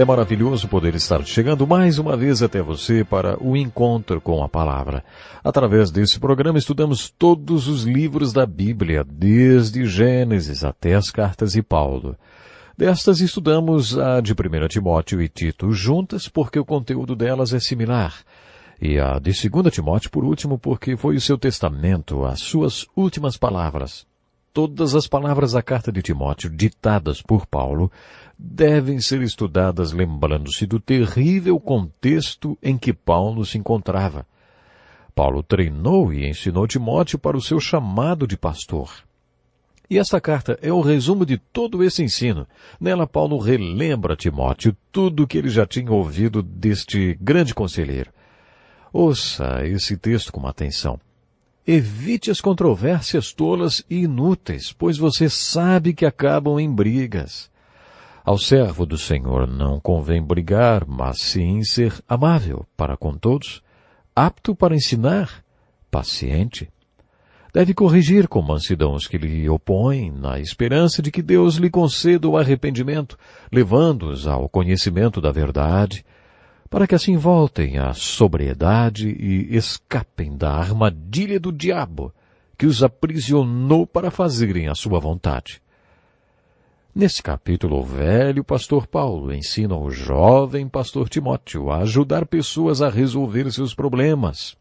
É maravilhoso poder estar chegando mais uma vez até você para o encontro com a palavra. Através desse programa estudamos todos os livros da Bíblia, desde Gênesis até as cartas de Paulo. Destas estudamos a de 1 Timóteo e Tito juntas porque o conteúdo delas é similar. E a de 2 Timóteo, por último, porque foi o seu testamento, as suas últimas palavras. Todas as palavras da carta de Timóteo, ditadas por Paulo, devem ser estudadas lembrando-se do terrível contexto em que Paulo se encontrava. Paulo treinou e ensinou Timóteo para o seu chamado de pastor. E esta carta é o resumo de todo esse ensino. Nela, Paulo relembra a Timóteo tudo o que ele já tinha ouvido deste grande conselheiro. Ouça esse texto com atenção. Evite as controvérsias tolas e inúteis, pois você sabe que acabam em brigas. Ao servo do Senhor não convém brigar, mas sim ser amável para com todos, apto para ensinar, paciente. Deve corrigir com mansidão os que lhe opõem, na esperança de que Deus lhe conceda o arrependimento, levando-os ao conhecimento da verdade, para que assim voltem à sobriedade e escapem da armadilha do diabo, que os aprisionou para fazerem a sua vontade. Nesse capítulo, o velho pastor Paulo ensina o jovem pastor Timóteo a ajudar pessoas a resolver seus problemas,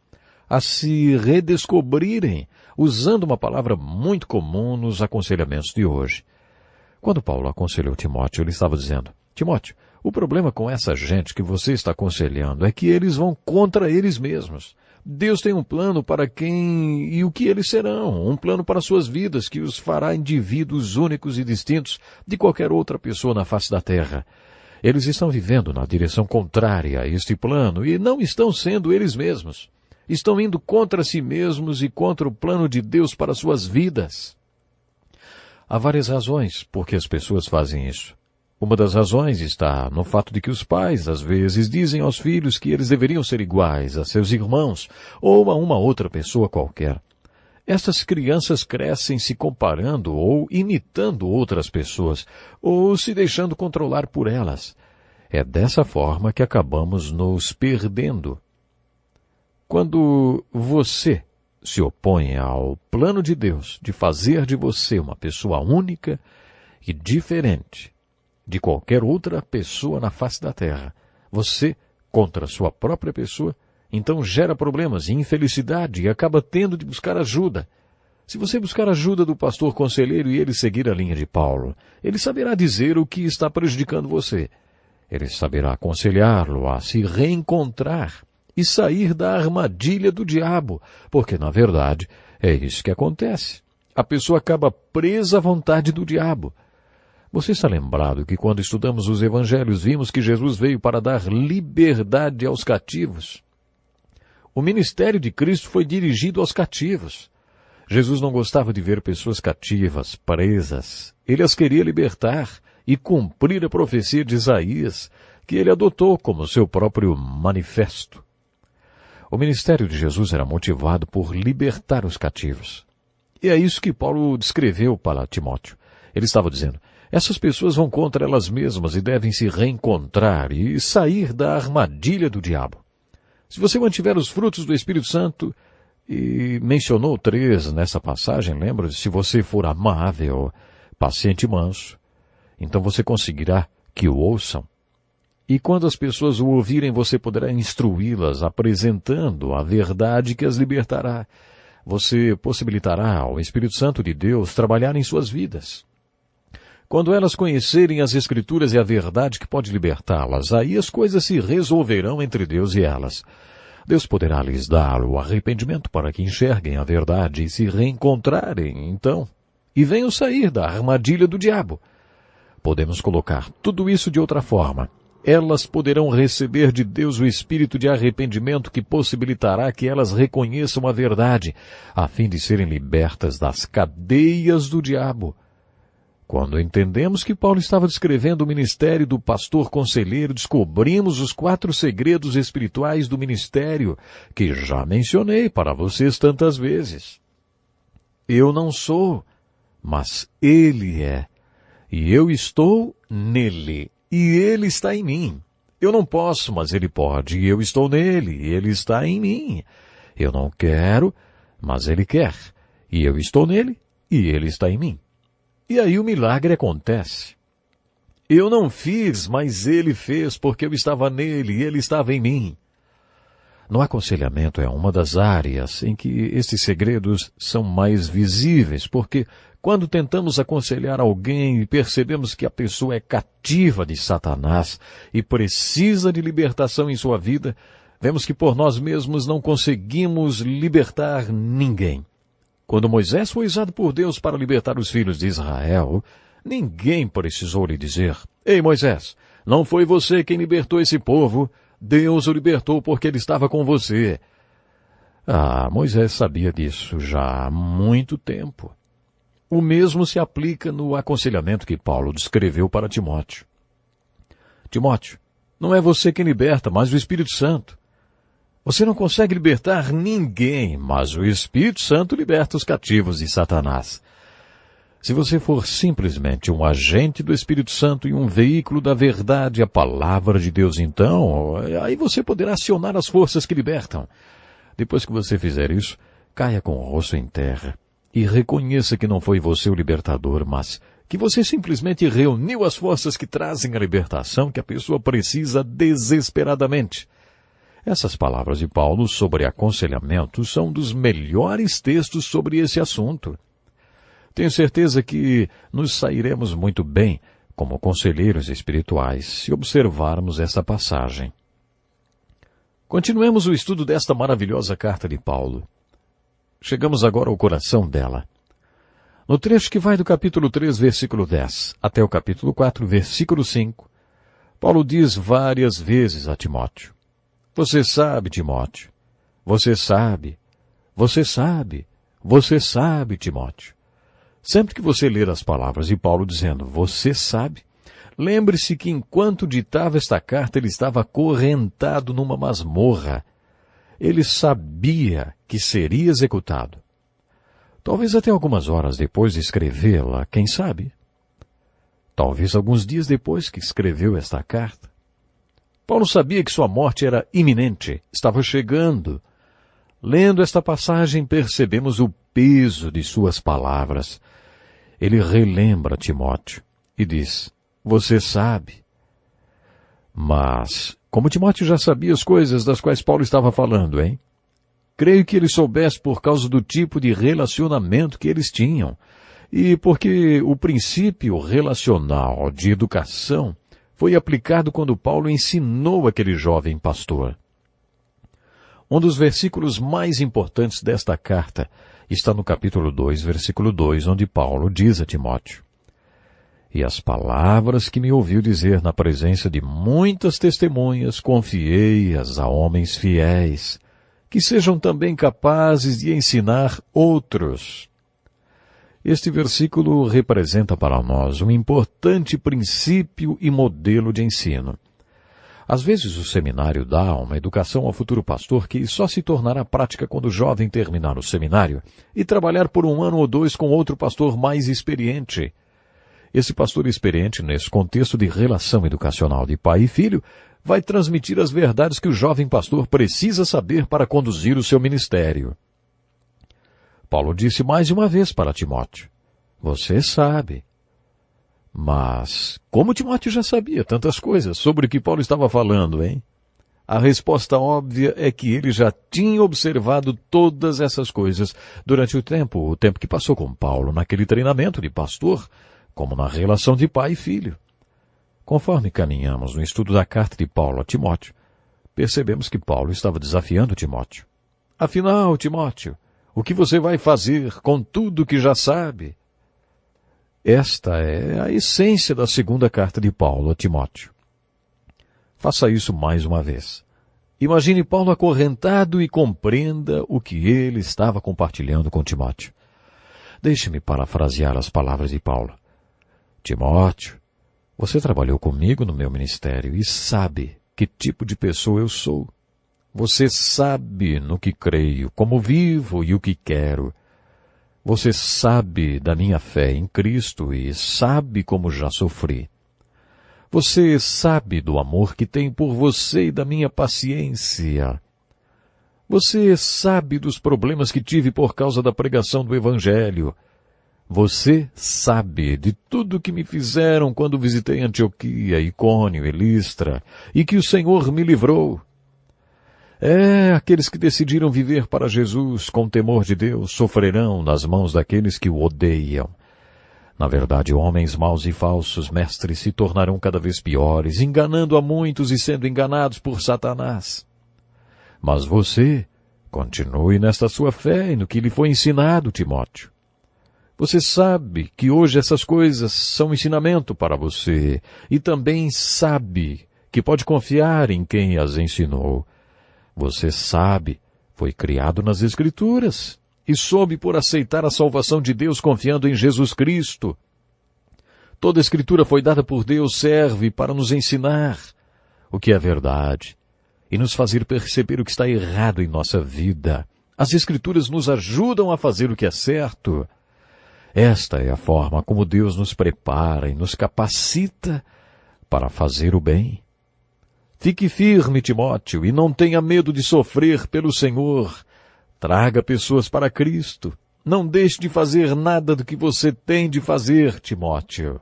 a se redescobrirem, usando uma palavra muito comum nos aconselhamentos de hoje. Quando Paulo aconselhou Timóteo, ele estava dizendo: Timóteo, o problema com essa gente que você está aconselhando é que eles vão contra eles mesmos. Deus tem um plano para quem e o que eles serão, um plano para suas vidas que os fará indivíduos únicos e distintos de qualquer outra pessoa na face da terra. Eles estão vivendo na direção contrária a este plano e não estão sendo eles mesmos. Estão indo contra si mesmos e contra o plano de Deus para suas vidas. Há várias razões por que as pessoas fazem isso. Uma das razões está no fato de que os pais, às vezes, dizem aos filhos que eles deveriam ser iguais a seus irmãos ou a uma outra pessoa qualquer. Estas crianças crescem se comparando ou imitando outras pessoas ou se deixando controlar por elas. É dessa forma que acabamos nos perdendo. Quando você se opõe ao plano de Deus de fazer de você uma pessoa única e diferente de qualquer outra pessoa na face da terra, você contra a sua própria pessoa, então gera problemas e infelicidade e acaba tendo de buscar ajuda. Se você buscar ajuda do pastor conselheiro e ele seguir a linha de Paulo, ele saberá dizer o que está prejudicando você. Ele saberá aconselhá-lo a se reencontrar e sair da armadilha do diabo, porque, na verdade, é isso que acontece. A pessoa acaba presa à vontade do diabo. Você está lembrado que quando estudamos os evangelhos vimos que Jesus veio para dar liberdade aos cativos? O ministério de Cristo foi dirigido aos cativos. Jesus não gostava de ver pessoas cativas, presas. Ele as queria libertar e cumprir a profecia de Isaías, que ele adotou como seu próprio manifesto. O ministério de Jesus era motivado por libertar os cativos. E é isso que Paulo descreveu para Timóteo. Ele estava dizendo: essas pessoas vão contra elas mesmas e devem se reencontrar e sair da armadilha do diabo. Se você mantiver os frutos do Espírito Santo, e mencionou 3 nessa passagem, lembra? Se você for amável, paciente e manso, então você conseguirá que o ouçam. E quando as pessoas o ouvirem, você poderá instruí-las, apresentando a verdade que as libertará. Você possibilitará ao Espírito Santo de Deus trabalhar em suas vidas. Quando elas conhecerem as Escrituras e a verdade que pode libertá-las, aí as coisas se resolverão entre Deus e elas. Deus poderá lhes dar o arrependimento para que enxerguem a verdade e se reencontrarem, então, e venham sair da armadilha do diabo. Podemos colocar tudo isso de outra forma. Elas poderão receber de Deus o espírito de arrependimento que possibilitará que elas reconheçam a verdade, a fim de serem libertas das cadeias do diabo. Quando entendemos que Paulo estava descrevendo o ministério do pastor conselheiro, descobrimos os 4 segredos espirituais do ministério, que já mencionei para vocês tantas vezes. Eu não sou, mas ele é, e eu estou nele. e ele está em mim. Eu não posso, mas ele pode, e eu estou nele, e ele está em mim. Eu não quero, mas ele quer, e eu estou nele, e ele está em mim. E aí o milagre acontece. Eu não fiz, mas ele fez, porque eu estava nele, e ele estava em mim. No aconselhamento é uma das áreas em que esses segredos são mais visíveis, porque quando tentamos aconselhar alguém e percebemos que a pessoa é cativa de Satanás e precisa de libertação em sua vida, vemos que por nós mesmos não conseguimos libertar ninguém. Quando Moisés foi usado por Deus para libertar os filhos de Israel, ninguém precisou lhe dizer: Ei, Moisés, não foi você quem libertou esse povo, Deus o libertou porque ele estava com você. Moisés sabia disso já há muito tempo. O mesmo se aplica no aconselhamento que Paulo descreveu para Timóteo. Timóteo, não é você quem liberta, mas o Espírito Santo. Você não consegue libertar ninguém, mas o Espírito Santo liberta os cativos de Satanás. Se você for simplesmente um agente do Espírito Santo e um veículo da verdade, a palavra de Deus, então, aí você poderá acionar as forças que libertam. Depois que você fizer isso, caia com o rosto em terra e reconheça que não foi você o libertador, mas que você simplesmente reuniu as forças que trazem a libertação que a pessoa precisa desesperadamente. Essas palavras de Paulo sobre aconselhamento são um dos melhores textos sobre esse assunto. Tenho certeza que nos sairemos muito bem como conselheiros espirituais se observarmos essa passagem. Continuemos o estudo desta maravilhosa carta de Paulo. Chegamos agora ao coração dela. No trecho que vai do capítulo 3, versículo 10, até o capítulo 4, versículo 5, Paulo diz várias vezes a Timóteo: Você sabe, Timóteo. Você sabe. Você sabe. Você sabe, Timóteo. Sempre que você ler as palavras de Paulo dizendo, você sabe, lembre-se que enquanto ditava esta carta, ele estava acorrentado numa masmorra. Ele sabia que seria executado. Talvez até algumas horas depois de escrevê-la, quem sabe? Talvez alguns dias depois que escreveu esta carta. Paulo sabia que sua morte era iminente, estava chegando. Lendo esta passagem, percebemos o peso de suas palavras. Ele relembra Timóteo e diz, você sabe. Mas, como Timóteo já sabia as coisas das quais Paulo estava falando, hein? Creio que ele soubesse por causa do tipo de relacionamento que eles tinham e porque o princípio relacional de educação foi aplicado quando Paulo ensinou aquele jovem pastor. Um dos versículos mais importantes desta carta está no capítulo 2, versículo 2, onde Paulo diz a Timóteo, e as palavras que me ouviu dizer na presença de muitas testemunhas, confiei-as a homens fiéis, que sejam também capazes de ensinar outros. Este versículo representa para nós um importante princípio e modelo de ensino. Às vezes o seminário dá uma educação ao futuro pastor que só se tornará prática quando o jovem terminar o seminário e trabalhar por 1 ano ou 2 com outro pastor mais experiente. Esse pastor experiente, nesse contexto de relação educacional de pai e filho, vai transmitir as verdades que o jovem pastor precisa saber para conduzir o seu ministério. Paulo disse mais uma vez para Timóteo, você sabe. Mas, como Timóteo já sabia tantas coisas sobre o que Paulo estava falando, hein? A resposta óbvia é que ele já tinha observado todas essas coisas durante o tempo que passou com Paulo naquele treinamento de pastor, como na relação de pai e filho. Conforme caminhamos no estudo da carta de Paulo a Timóteo, percebemos que Paulo estava desafiando Timóteo. Afinal, Timóteo, o que você vai fazer com tudo que já sabe? Esta é a essência da segunda carta de Paulo a Timóteo. Faça isso mais uma vez. Imagine Paulo acorrentado e compreenda o que ele estava compartilhando com Timóteo. Deixe-me parafrasear as palavras de Paulo. Timóteo, você trabalhou comigo no meu ministério e sabe que tipo de pessoa eu sou. Você sabe no que creio, como vivo e o que quero. Você sabe da minha fé em Cristo e sabe como já sofri. Você sabe do amor que tenho por você e da minha paciência. Você sabe dos problemas que tive por causa da pregação do Evangelho. Você sabe de tudo que me fizeram quando visitei Antioquia, Icônio e Listra, e que o Senhor me livrou. Aqueles que decidiram viver para Jesus com temor de Deus sofrerão nas mãos daqueles que o odeiam. Na verdade, homens maus e falsos mestres se tornarão cada vez piores, enganando a muitos e sendo enganados por Satanás. Mas você continue nesta sua fé e no que lhe foi ensinado, Timóteo. Você sabe que hoje essas coisas são ensinamento para você e também sabe que pode confiar em quem as ensinou. Você sabe, foi criado nas Escrituras e soube por aceitar a salvação de Deus confiando em Jesus Cristo. Toda a Escritura foi dada por Deus, serve para nos ensinar o que é verdade e nos fazer perceber o que está errado em nossa vida. As Escrituras nos ajudam a fazer o que é certo. Esta é a forma como Deus nos prepara e nos capacita para fazer o bem. Fique firme, Timóteo, e não tenha medo de sofrer pelo Senhor. Traga pessoas para Cristo. Não deixe de fazer nada do que você tem de fazer, Timóteo.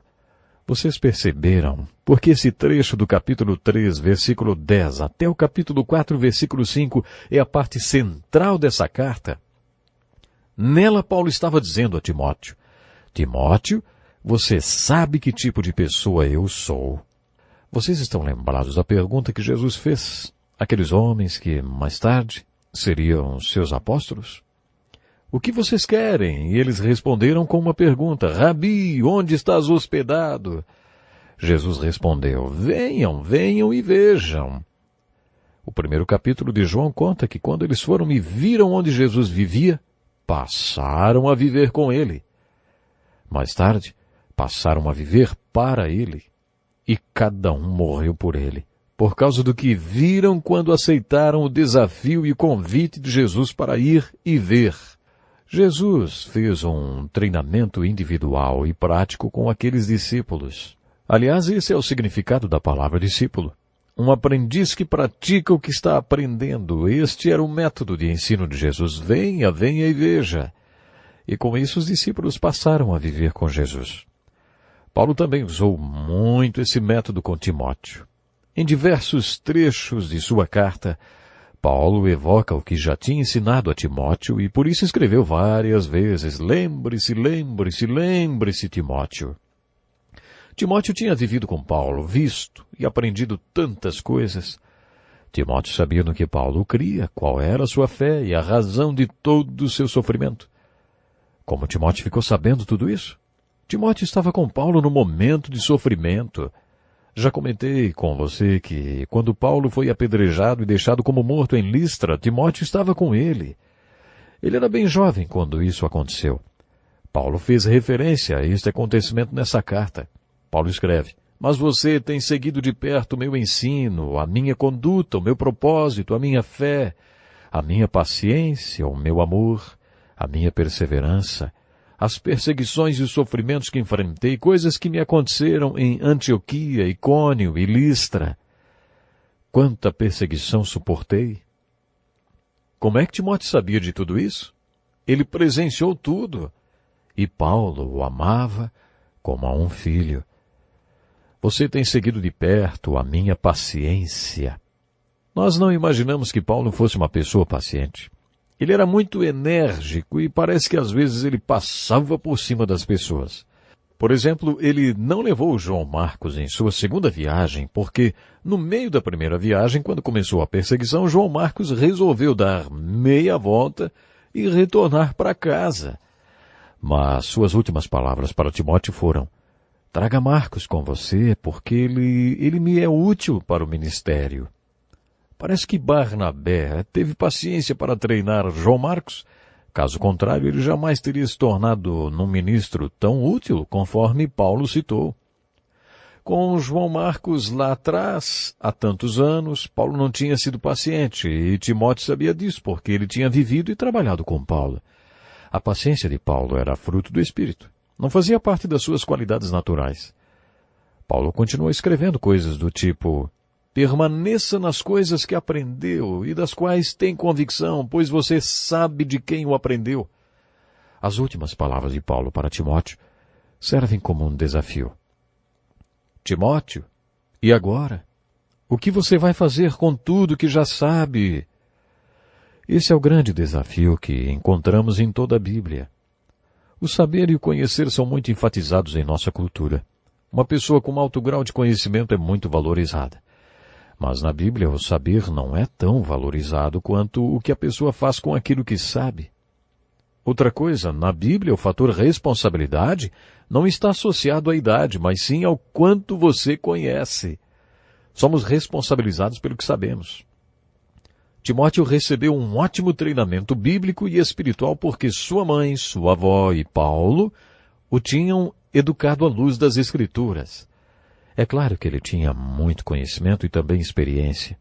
Vocês perceberam porque esse trecho do capítulo 3, versículo 10, até o capítulo 4, versículo 5, é a parte central dessa carta? Nela, Paulo estava dizendo a Timóteo, Timóteo, você sabe que tipo de pessoa eu sou. Vocês estão lembrados da pergunta que Jesus fez àqueles homens que, mais tarde, seriam seus apóstolos? O que vocês querem? E eles responderam com uma pergunta, Rabi, onde estás hospedado? Jesus respondeu, venham e vejam. O primeiro capítulo de João conta que quando eles foram e viram onde Jesus vivia, passaram a viver com ele. Mais tarde, passaram a viver para ele. E cada um morreu por ele, por causa do que viram quando aceitaram o desafio e convite de Jesus para ir e ver. Jesus fez um treinamento individual e prático com aqueles discípulos. Aliás, esse é o significado da palavra discípulo. Um aprendiz que pratica o que está aprendendo. Este era o método de ensino de Jesus. Venha e veja. E com isso os discípulos passaram a viver com Jesus. Paulo também usou muito esse método com Timóteo. Em diversos trechos de sua carta, Paulo evoca o que já tinha ensinado a Timóteo e por isso escreveu várias vezes, lembre-se, Timóteo. Timóteo tinha vivido com Paulo, visto e aprendido tantas coisas. Timóteo sabia no que Paulo cria, qual era a sua fé e a razão de todo o seu sofrimento. Como Timóteo ficou sabendo tudo isso? Timóteo estava com Paulo no momento de sofrimento. Já comentei com você que, quando Paulo foi apedrejado e deixado como morto em Listra, Timóteo estava com ele. Ele era bem jovem quando isso aconteceu. Paulo fez referência a este acontecimento nessa carta. Paulo escreve, mas você tem seguido de perto o meu ensino, a minha conduta, o meu propósito, a minha fé, a minha paciência, o meu amor, a minha perseverança, as perseguições e os sofrimentos que enfrentei, coisas que me aconteceram em Antioquia, Icônio e Listra. Quanta perseguição suportei! Como é que Timóteo sabia de tudo isso? Ele presenciou tudo. E Paulo o amava como a um filho. Você tem seguido de perto a minha paciência. Nós não imaginamos que Paulo fosse uma pessoa paciente. Ele era muito enérgico e parece que às vezes ele passava por cima das pessoas. Por exemplo, ele não levou João Marcos em sua segunda viagem porque, no meio da primeira viagem, quando começou a perseguição, João Marcos resolveu dar meia volta e retornar para casa. Mas suas últimas palavras para Timóteo foram, traga Marcos com você porque ele me é útil para o ministério. Parece que Barnabé teve paciência para treinar João Marcos. Caso contrário, ele jamais teria se tornado num ministro tão útil, conforme Paulo citou. Com João Marcos lá atrás, há tantos anos, Paulo não tinha sido paciente, e Timóteo sabia disso, porque ele tinha vivido e trabalhado com Paulo. A paciência de Paulo era fruto do Espírito. Não fazia parte das suas qualidades naturais. Paulo continuou escrevendo coisas do tipo: permaneça nas coisas que aprendeu e das quais tem convicção, pois você sabe de quem o aprendeu. As últimas palavras de Paulo para Timóteo servem como um desafio. Timóteo, e agora? O que você vai fazer com tudo que já sabe? Esse é o grande desafio que encontramos em toda a Bíblia. O saber e o conhecer são muito enfatizados em nossa cultura. Uma pessoa com alto grau de conhecimento é muito valorizada. Mas na Bíblia o saber não é tão valorizado quanto o que a pessoa faz com aquilo que sabe. Outra coisa, na Bíblia o fator responsabilidade não está associado à idade, mas sim ao quanto você conhece. Somos responsabilizados pelo que sabemos. Timóteo recebeu um ótimo treinamento bíblico e espiritual porque sua mãe, sua avó e Paulo o tinham educado à luz das Escrituras. É claro que ele tinha muito conhecimento e também experiência.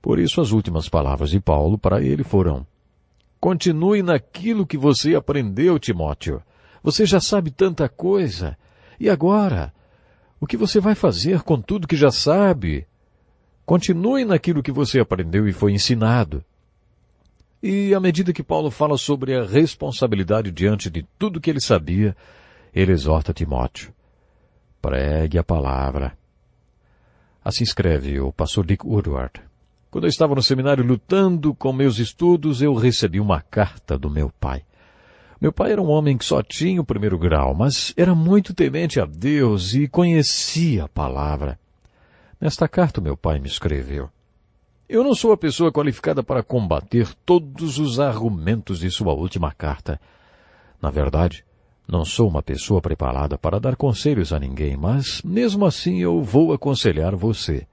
Por isso as últimas palavras de Paulo para ele foram: continue naquilo que você aprendeu, Timóteo. Você já sabe tanta coisa. E agora? O que você vai fazer com tudo que já sabe? Continue naquilo que você aprendeu e foi ensinado. E à medida que Paulo fala sobre a responsabilidade diante de tudo que ele sabia, ele exorta Timóteo: pregue a palavra. Assim escreve o pastor Dick Woodward. Quando eu estava no seminário lutando com meus estudos, eu recebi uma carta do meu pai. Meu pai era um homem que só tinha o 1º grau, mas era muito temente a Deus e conhecia a palavra. Nesta carta, meu pai me escreveu: eu não sou a pessoa qualificada para combater todos os argumentos de sua última carta. Na verdade, não sou uma pessoa preparada para dar conselhos a ninguém, mas, mesmo assim, eu vou aconselhar você.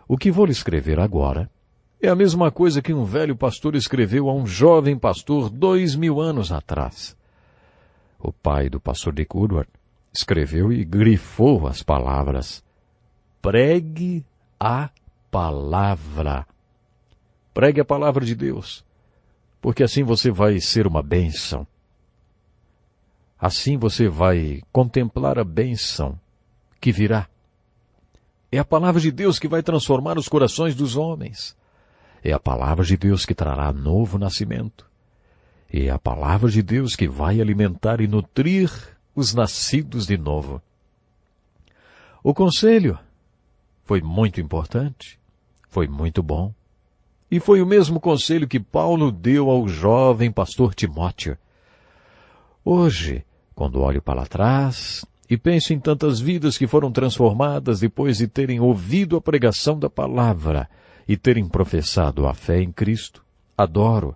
O que vou lhe escrever agora é a mesma coisa que um velho pastor escreveu a um jovem pastor 2000 anos atrás. O pai do pastor Dick Woodward escreveu e grifou as palavras: pregue a palavra. Pregue a palavra de Deus, porque assim você vai ser uma bênção. Assim você vai contemplar a bênção que virá. É a palavra de Deus que vai transformar os corações dos homens. É a palavra de Deus que trará novo nascimento. É a palavra de Deus que vai alimentar e nutrir os nascidos de novo. O conselho foi muito importante, foi muito bom. E foi o mesmo conselho que Paulo deu ao jovem pastor Timóteo. Hoje, quando olho para trás e penso em tantas vidas que foram transformadas depois de terem ouvido a pregação da palavra e terem professado a fé em Cristo, adoro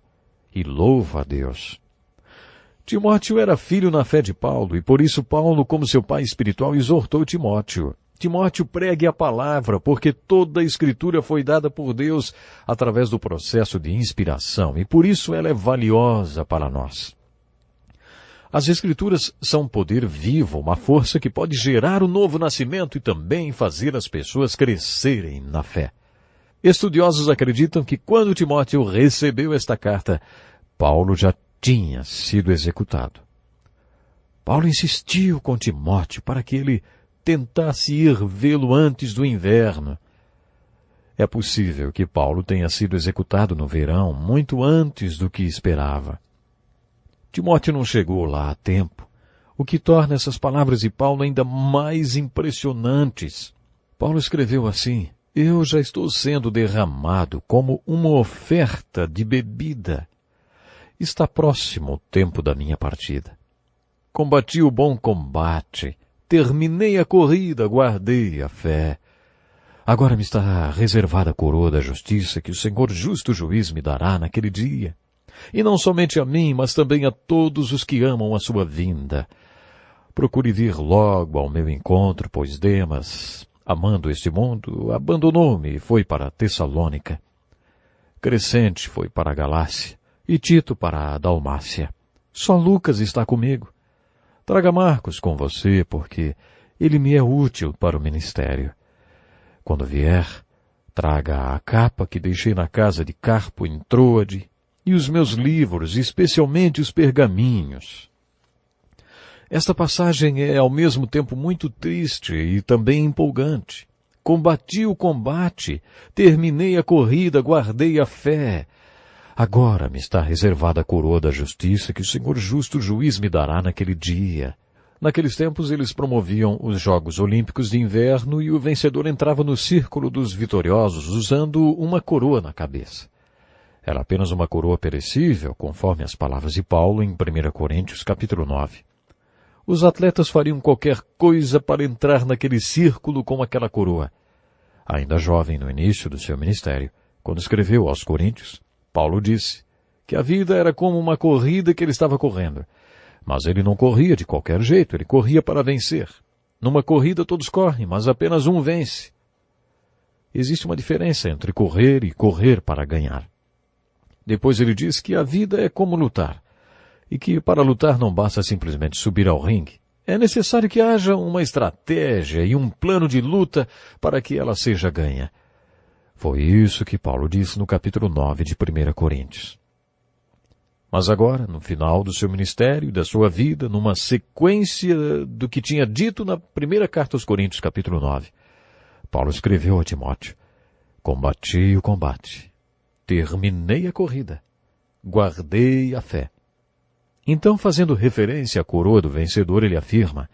e louvo a Deus. Timóteo era filho na fé de Paulo e por isso Paulo, como seu pai espiritual, exortou Timóteo: Timóteo, pregue a palavra, porque toda a Escritura foi dada por Deus através do processo de inspiração, e por isso ela é valiosa para nós. As Escrituras são um poder vivo, uma força que pode gerar o novo nascimento e também fazer as pessoas crescerem na fé. Estudiosos acreditam que quando Timóteo recebeu esta carta, Paulo já tinha sido executado. Paulo insistiu com Timóteo para que ele tentasse ir vê-lo antes do inverno. É possível que Paulo tenha sido executado no verão, muito antes do que esperava. Timóteo não chegou lá a tempo, o que torna essas palavras de Paulo ainda mais impressionantes. Paulo escreveu assim: eu já estou sendo derramado como uma oferta de bebida. Está próximo o tempo da minha partida. Combati o bom combate, terminei a corrida, guardei a fé. Agora me está reservada a coroa da justiça que o Senhor justo juiz me dará naquele dia. E não somente a mim, mas também a todos os que amam a sua vinda. Procure vir logo ao meu encontro, pois Demas, amando este mundo, abandonou-me e foi para Tessalônica. Crescente foi para a Galácia e Tito para a Dalmácia. Só Lucas está comigo. Traga Marcos com você, porque ele me é útil para o ministério. Quando vier, traga a capa que deixei na casa de Carpo em Troade e os meus livros, especialmente os pergaminhos. Esta passagem é ao mesmo tempo muito triste e também empolgante. Combati o combate, terminei a corrida, guardei a fé. Agora me está reservada a coroa da justiça que o Senhor justo juiz me dará naquele dia. Naqueles tempos eles promoviam os Jogos Olímpicos de Inverno e o vencedor entrava no círculo dos vitoriosos usando uma coroa na cabeça. Era apenas uma coroa perecível, conforme as palavras de Paulo em 1 Coríntios capítulo 9. Os atletas fariam qualquer coisa para entrar naquele círculo com aquela coroa. Ainda jovem no início do seu ministério, quando escreveu aos Coríntios, Paulo disse que a vida era como uma corrida que ele estava correndo. Mas ele não corria de qualquer jeito, ele corria para vencer. Numa corrida todos correm, mas apenas um vence. Existe uma diferença entre correr e correr para ganhar. Depois ele diz que a vida é como lutar, e que para lutar não basta simplesmente subir ao ringue. É necessário que haja uma estratégia e um plano de luta para que ela seja ganha. Foi isso que Paulo disse no capítulo 9 de 1 Coríntios. Mas agora, no final do seu ministério e da sua vida, numa sequência do que tinha dito na primeira carta aos Coríntios, capítulo 9, Paulo escreveu a Timóteo: combati o combate, terminei a corrida, guardei a fé. Então, fazendo referência à coroa do vencedor, ele afirma: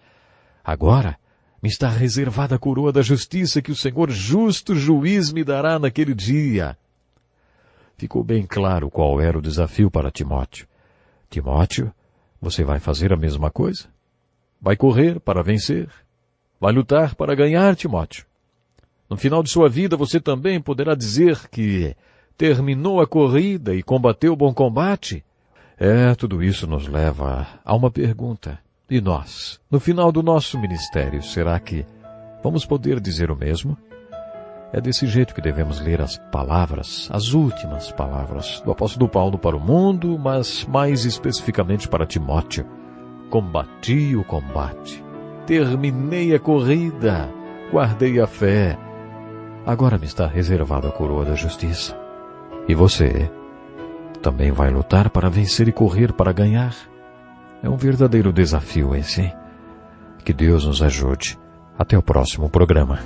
agora me está reservada a coroa da justiça que o Senhor justo juiz me dará naquele dia. Ficou bem claro qual era o desafio para Timóteo. Timóteo, você vai fazer a mesma coisa? Vai correr para vencer? Vai lutar para ganhar, Timóteo? No final de sua vida você também poderá dizer que terminou a corrida e combateu o bom combate? Tudo isso nos leva a uma pergunta. E nós, no final do nosso ministério, será que vamos poder dizer o mesmo? É desse jeito que devemos ler as palavras, as últimas palavras do apóstolo Paulo para o mundo, mas mais especificamente para Timóteo. Combati o combate, terminei a corrida, guardei a fé. Agora me está reservada a coroa da justiça. E você também vai lutar para vencer e correr para ganhar? É um verdadeiro desafio esse, hein? Que Deus nos ajude. Até o próximo programa.